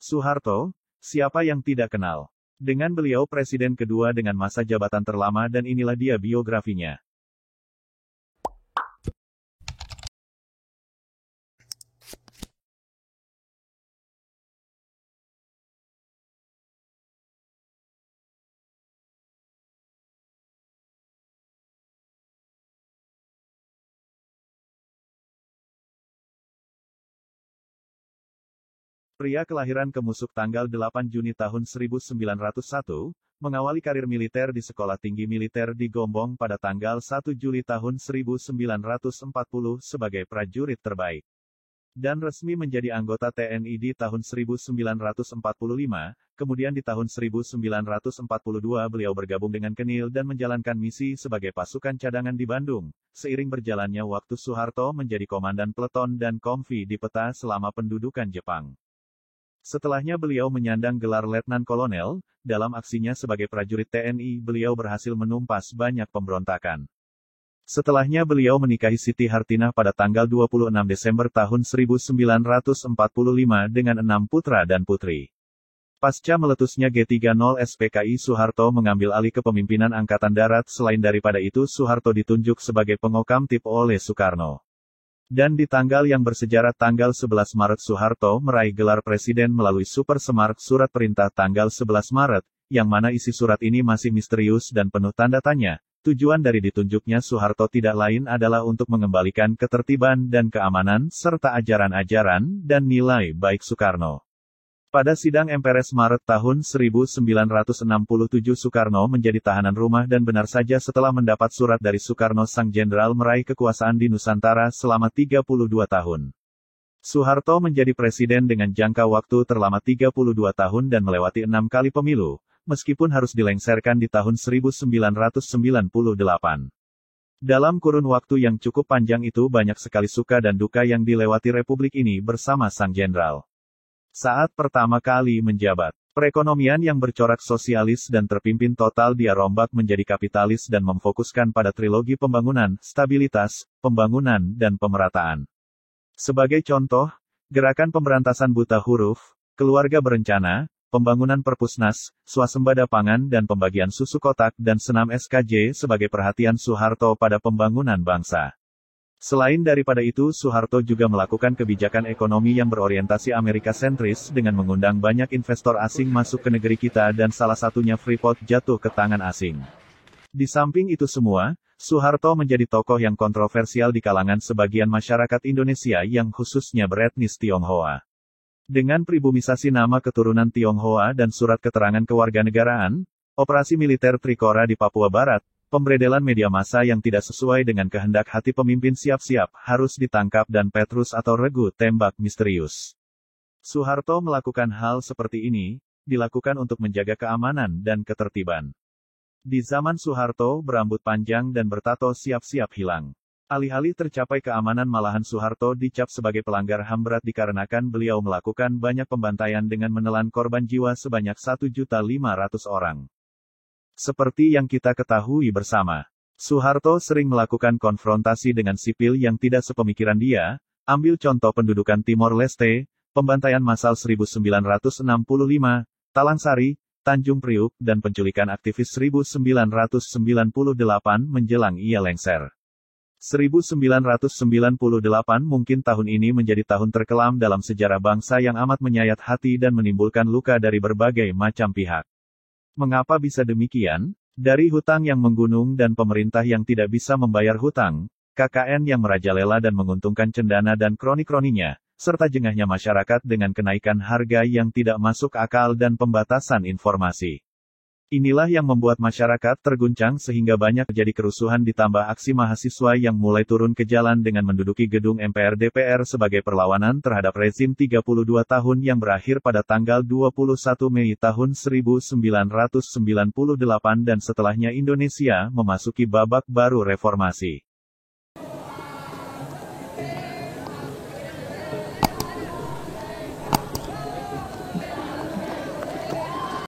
Soeharto, siapa yang tidak kenal? Dengan beliau presiden kedua dengan masa jabatan terlama dan inilah dia biografinya. Pria kelahiran Kemusuk tanggal 8 Juni tahun 1901, mengawali karir militer di Sekolah Tinggi Militer di Gombong pada tanggal 1 Juli tahun 1940 sebagai prajurit terbaik. Dan resmi menjadi anggota TNI di tahun 1945, kemudian di tahun 1942 beliau bergabung dengan Kenil dan menjalankan misi sebagai pasukan cadangan di Bandung. Seiring berjalannya waktu Soeharto menjadi komandan peleton dan komvi di peta selama pendudukan Jepang. Setelahnya beliau menyandang gelar Letnan Kolonel, dalam aksinya sebagai prajurit TNI beliau berhasil menumpas banyak pemberontakan. Setelahnya beliau menikahi Siti Hartinah pada tanggal 26 Desember tahun 1945 dengan 6 putra dan putri. Pasca meletusnya G30 SPKI Soeharto mengambil alih kepemimpinan Angkatan Darat. Selain daripada itu Soeharto ditunjuk sebagai pengokamtip oleh Soekarno. Dan di tanggal yang bersejarah tanggal 11 Maret Soeharto meraih gelar presiden melalui Super Semar Surat Perintah tanggal 11 Maret, yang mana isi surat ini masih misterius dan penuh tanda tanya. Tujuan dari ditunjuknya Soeharto tidak lain adalah untuk mengembalikan ketertiban dan keamanan serta ajaran-ajaran dan nilai baik Soekarno. Pada sidang MPRS Maret tahun 1967 Soekarno menjadi tahanan rumah dan benar saja setelah mendapat surat dari Soekarno sang jenderal meraih kekuasaan di Nusantara selama 32 tahun. Soeharto menjadi presiden dengan jangka waktu terlama 32 tahun dan melewati 6 kali pemilu, meskipun harus dilengsarkan di tahun 1998. Dalam kurun waktu yang cukup panjang itu banyak sekali suka dan duka yang dilewati republik ini bersama sang jenderal. Saat pertama kali menjabat, perekonomian yang bercorak sosialis dan terpimpin total dia rombak menjadi kapitalis dan memfokuskan pada trilogi pembangunan, stabilitas, pembangunan dan pemerataan. Sebagai contoh, gerakan pemberantasan buta huruf, keluarga berencana, pembangunan perpusnas, swasembada pangan dan pembagian susu kotak dan senam SKJ sebagai perhatian Soeharto pada pembangunan bangsa. Selain daripada itu Soeharto juga melakukan kebijakan ekonomi yang berorientasi Amerika sentris dengan mengundang banyak investor asing masuk ke negeri kita dan salah satunya Freeport jatuh ke tangan asing. Di samping itu semua, Soeharto menjadi tokoh yang kontroversial di kalangan sebagian masyarakat Indonesia yang khususnya beretnis Tionghoa. Dengan pribumisasi nama keturunan Tionghoa dan surat keterangan kewarganegaraan, operasi militer Trikora di Papua Barat, pemberedelan media massa yang tidak sesuai dengan kehendak hati pemimpin siap-siap harus ditangkap dan Petrus atau regu tembak misterius. Soeharto melakukan hal seperti ini, dilakukan untuk menjaga keamanan dan ketertiban. Di zaman Soeharto berambut panjang dan bertato siap-siap hilang. Alih-alih tercapai keamanan malahan Soeharto dicap sebagai pelanggar HAM berat dikarenakan beliau melakukan banyak pembantaian dengan menelan korban jiwa sebanyak 1.500.000 orang. Seperti yang kita ketahui bersama, Soeharto sering melakukan konfrontasi dengan sipil yang tidak sepemikiran dia, ambil contoh pendudukan Timor Leste, pembantaian massal 1965, Talangsari, Tanjung Priuk dan penculikan aktivis 1998 menjelang ia lengser. 1998 mungkin tahun ini menjadi tahun terkelam dalam sejarah bangsa yang amat menyayat hati dan menimbulkan luka dari berbagai macam pihak. Mengapa bisa demikian? Dari hutang yang menggunung dan pemerintah yang tidak bisa membayar hutang, KKN yang merajalela dan menguntungkan cendana dan kroni-kroninya, serta jengahnya masyarakat dengan kenaikan harga yang tidak masuk akal dan pembatasan informasi. Inilah yang membuat masyarakat terguncang sehingga banyak terjadi kerusuhan ditambah aksi mahasiswa yang mulai turun ke jalan dengan menduduki gedung MPR DPR sebagai perlawanan terhadap rezim 32 tahun yang berakhir pada tanggal 21 Mei tahun 1998 dan setelahnya Indonesia memasuki babak baru reformasi.